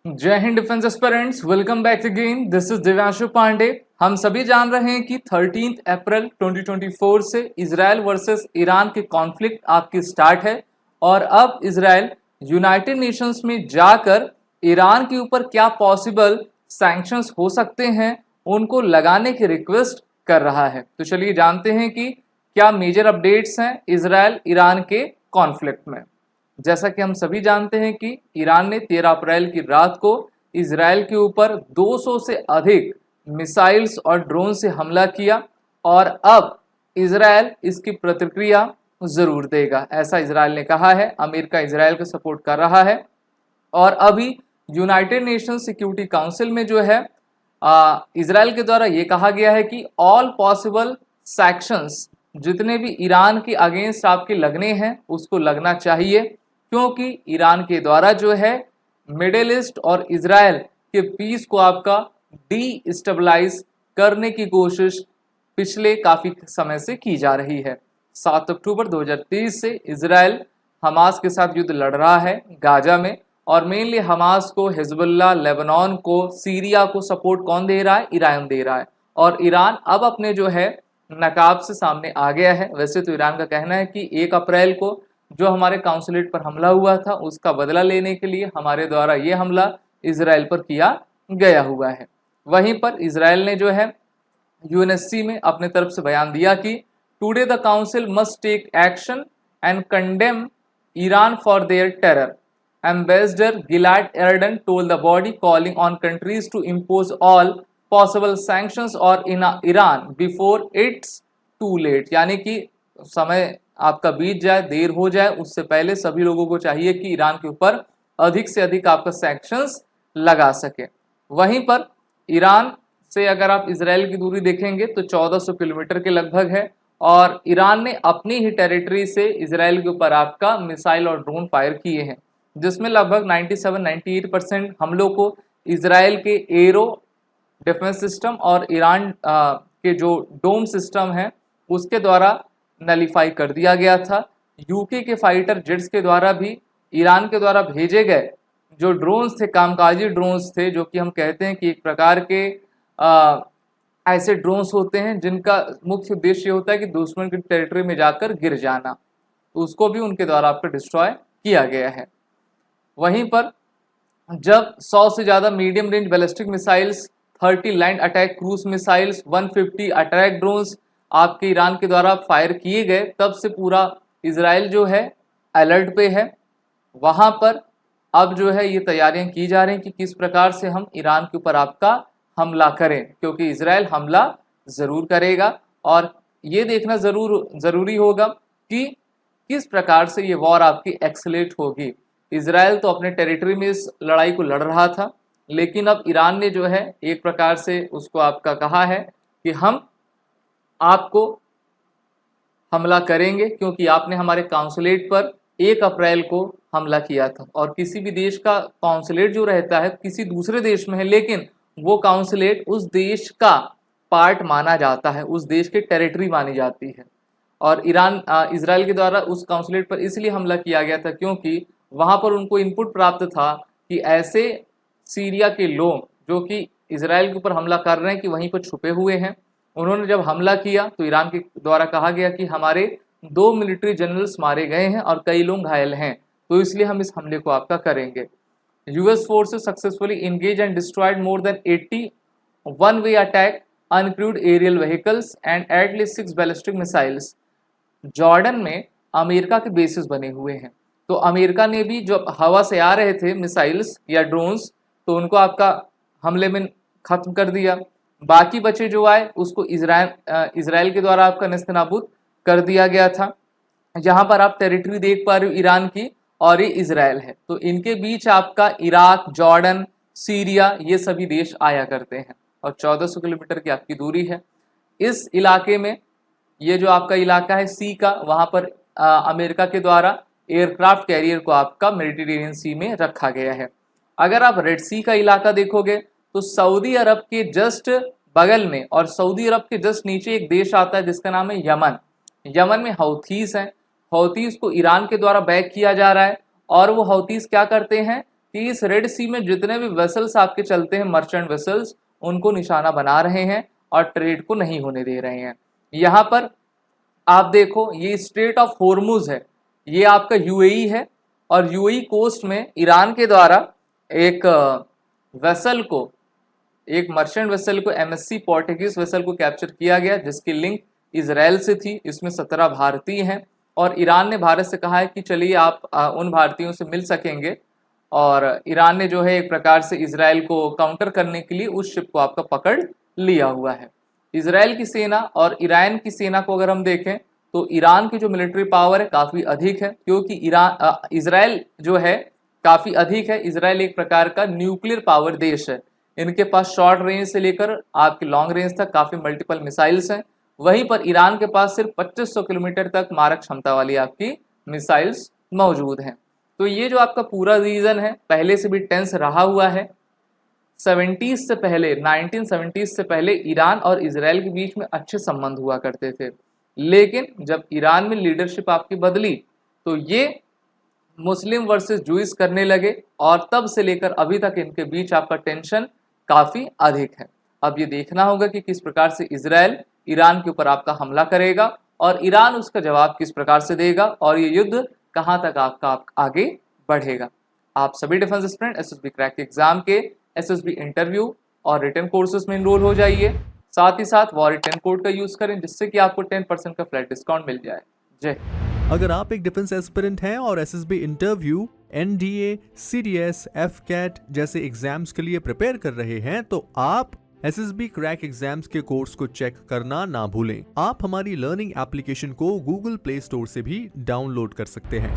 जय Hind defence aspirants, welcome back again. This is Divyanshu Pandey. हम सभी जान रहे हैं कि 13 अप्रैल 2024 से इजराइल वर्सेस ईरान की कॉन्फ्लिक्ट आपकी स्टार्ट है और अब इजराइल यूनाइटेड नेशंस में जाकर ईरान के ऊपर क्या पॉसिबल सैंक्शंस हो सकते हैं उनको लगाने की रिक्वेस्ट कर रहा है। तो चलिए जानते हैं कि क्या मेजर अपडेट्स हैं इजराइल ईरान के कॉन्फ्लिक्ट में। जैसा कि हम सभी जानते हैं कि ईरान ने 13 अप्रैल की रात को इजराइल के ऊपर 200 से अधिक मिसाइल्स और ड्रोन से हमला किया और अब इजराइल इसकी प्रतिक्रिया जरूर देगा, ऐसा इजराइल ने कहा है। अमेरिका इजराइल को सपोर्ट कर रहा है और अभी यूनाइटेड नेशन सिक्योरिटी काउंसिल में जो है इजराइल के द्वारा ये कहा गया है कि ऑल पॉसिबल सैक्शंस जितने भी ईरान के अगेंस्ट आपके लगने हैं उसको लगना चाहिए, क्योंकि ईरान के द्वारा जो है मिडिल ईस्ट और इजराइल के पीस को आपका डी स्टेबलाइज करने की कोशिश पिछले काफी समय से की जा रही है। 7 अक्टूबर 2023 से इजराइल हमास के साथ युद्ध लड़ रहा है गाजा में, और मेनली हमास को, हिजबुल्लाह, लेबनान को, सीरिया को सपोर्ट कौन दे रहा है? ईरान दे रहा है। और ईरान अब अपने जो है नकाब से सामने आ गया है। वैसे तो ईरान का कहना है कि 1 अप्रैल को जो हमारे काउंसुलेट पर हमला हुआ था उसका बदला लेने के लिए हमारे द्वारा ये हमला इजराइल पर किया गया हुआ है। वहीं पर इजराइल ने जो है यूएनएससी में अपने तरफ से बयान दिया कि today the council must take action and condemn Iran for their terror. Ambassador Gilad Erdan told the body calling on countries to impose all possible sanctions और Iran before it's too late, यानी कि समय आपका बीत जाए, देर हो जाए, उससे पहले सभी लोगों को चाहिए कि ईरान के ऊपर अधिक से अधिक आपका सैंक्शंस लगा सके। वहीं पर ईरान से अगर आप इजराइल की दूरी देखेंगे तो 1400 किलोमीटर के लगभग है और ईरान ने अपनी ही टेरिटरी से इजराइल के ऊपर आपका मिसाइल और ड्रोन फायर किए हैं, जिसमें लगभग 97-98% हमलों को इजराइल के एरो डिफेंस सिस्टम और ईरान के जो डोम सिस्टम है उसके द्वारा नलीफाई कर दिया गया था। यूके के फाइटर जेट्स के द्वारा भी ईरान के द्वारा भेजे गए जो ड्रोन्स थे, कामकाजी ड्रोन्स थे, जो कि हम कहते हैं कि एक प्रकार के ऐसे ड्रोन्स होते हैं जिनका मुख्य उद्देश्य होता है कि दुश्मन की टेरिटरी में जाकर गिर जाना, तो उसको भी उनके द्वारा आपको डिस्ट्रॉय किया गया है। वहीं पर जब 100 से ज़्यादा medium range ballistic missiles, 30 land attack cruise missiles, 150 attack drones आपके ईरान के द्वारा फायर किए गए, तब से पूरा इजराइल जो है अलर्ट पे है। वहाँ पर अब जो है ये तैयारियां की जा रही हैं कि किस प्रकार से हम ईरान के ऊपर आपका हमला करें, क्योंकि इजराइल हमला ज़रूर करेगा और ये देखना ज़रूरी होगा कि किस प्रकार से ये वॉर आपकी एक्सलेट होगी। इजराइल तो अपने टेरिटरी में इस लड़ाई को लड़ रहा था, लेकिन अब ईरान ने जो है एक प्रकार से उसको आपका कहा है कि हम आपको हमला करेंगे, क्योंकि आपने हमारे काउंसुलेट पर 1 अप्रैल को हमला किया था। और किसी भी देश का काउंसुलेट जो रहता है किसी दूसरे देश में है, लेकिन वो काउंसुलेट उस देश का पार्ट माना जाता है, उस देश की टेरिटरी मानी जाती है। और इजराइल के द्वारा उस काउंसुलेट पर इसलिए हमला किया गया था क्योंकि वहाँ पर उनको इनपुट प्राप्त था कि ऐसे सीरिया के लोग जो कि इजराइल के ऊपर हमला कर रहे हैं कि वहीं पर छुपे हुए हैं। उन्होंने जब हमला किया तो ईरान के द्वारा कहा गया कि हमारे 2 मिलिट्री जनरल्स मारे गए हैं और कई लोग घायल हैं, तो इसलिए हम इस हमले को आपका करेंगे। US forces successfully engage and destroyed more than 80 one way attack uncrewed aerial vehicles and at least 6 ballistic missiles. Jordan में अमेरिका के बेसिस बने हुए हैं, तो अमेरिका ने भी जो हवा से आ रहे थे मिसाइल्स या ड्रोन्स, तो उनको आपका हमले में खत्म कर दिया। बाकी बचे जो आए उसको इजराइल के द्वारा आपका नेस्तनाबूद कर दिया गया था। यहाँ पर आप टेरिटरी देख पा रहे हो ईरान की, और ये इजराइल है, तो इनके बीच आपका इराक, जॉर्डन, सीरिया ये सभी देश आया करते हैं और 1400 किलोमीटर की आपकी दूरी है। इस इलाके में ये जो आपका इलाका है सी का, वहाँ पर अमेरिका के द्वारा एयरक्राफ्ट कैरियर को आपका मेडिटेरेनियन सी में रखा गया है। अगर आप रेड सी का इलाका देखोगे तो सऊदी अरब के जस्ट बगल में और सऊदी अरब के जस्ट नीचे एक देश आता है जिसका नाम है यमन। यमन में हौथीस हैं। हौथीस को ईरान के द्वारा बैक किया जा रहा है और वो हौथीस क्या करते हैं? कि इस रेड सी में जितने भी वेसल्स आपके चलते हैं, मर्चेंट वेसल्स, उनको निशाना बना रहे हैं और ट्रेड को नहीं होने दे रहे हैं। यहाँ पर आप देखो, ये स्ट्रेट ऑफ होर्मुज है, ये आपका यूएई है, और यूएई कोस्ट में ईरान के द्वारा एक वेसल को, एक मर्चेंट वेसल को, एमएससी पोर्टुगीज वेसल को कैप्चर किया गया, जिसकी लिंक इजराइल से थी। इसमें 17 भारतीय हैं और ईरान ने भारत से कहा है कि चलिए आप उन भारतीयों से मिल सकेंगे, और ईरान ने जो है एक प्रकार से इजराइल को काउंटर करने के लिए उस शिप को आपका पकड़ लिया हुआ है। इजराइल की सेना और ईरान की सेना को अगर हम देखें तो ईरान की जो मिलिट्री पावर है काफ़ी अधिक है, क्योंकि इजराइल जो है काफ़ी अधिक है। इजराइल एक प्रकार का न्यूक्लियर पावर देश है। इनके पास शॉर्ट रेंज से लेकर आपके लॉन्ग रेंज तक काफ़ी मल्टीपल मिसाइल्स हैं। वहीं पर ईरान के पास सिर्फ 2500 किलोमीटर तक मारक क्षमता वाली आपकी मिसाइल्स मौजूद हैं। तो ये जो आपका पूरा रीजन है पहले से भी टेंस रहा हुआ है। 70s से पहले, 1970s से पहले ईरान और इजराइल के बीच में अच्छे संबंध हुआ करते थे, लेकिन जब ईरान में लीडरशिप आपकी बदली तो ये मुस्लिम वर्सेस जूइस करने लगे, और तब से लेकर अभी तक इनके बीच आपका टेंशन काफ़ी अधिक है। अब ये देखना होगा कि किस प्रकार से इजराइल ईरान के ऊपर आपका हमला करेगा और ईरान उसका जवाब किस प्रकार से देगा, और ये युद्ध कहाँ तक आपका आगे बढ़ेगा। आप सभी defence aspirant SSB crack exam के एसएसबी इंटरव्यू और रिटन कोर्सेज में इनरोल हो जाइए। साथ ही साथ वॉरियर 10 कोड का यूज करें, जिससे कि आपको 10% का फ्लैट डिस्काउंट मिल जाए। जय। अगर आप एक डिफेंस एस्पिरेंट हैं और SSB interview, NDA, CDS, AFCAT जैसे एग्जाम्स के लिए प्रिपेयर कर रहे हैं तो आप एसएसबी क्रैक एग्जाम्स के कोर्स को चेक करना ना भूलें। आप हमारी लर्निंग एप्लीकेशन को गूगल प्ले स्टोर से भी डाउनलोड कर सकते हैं।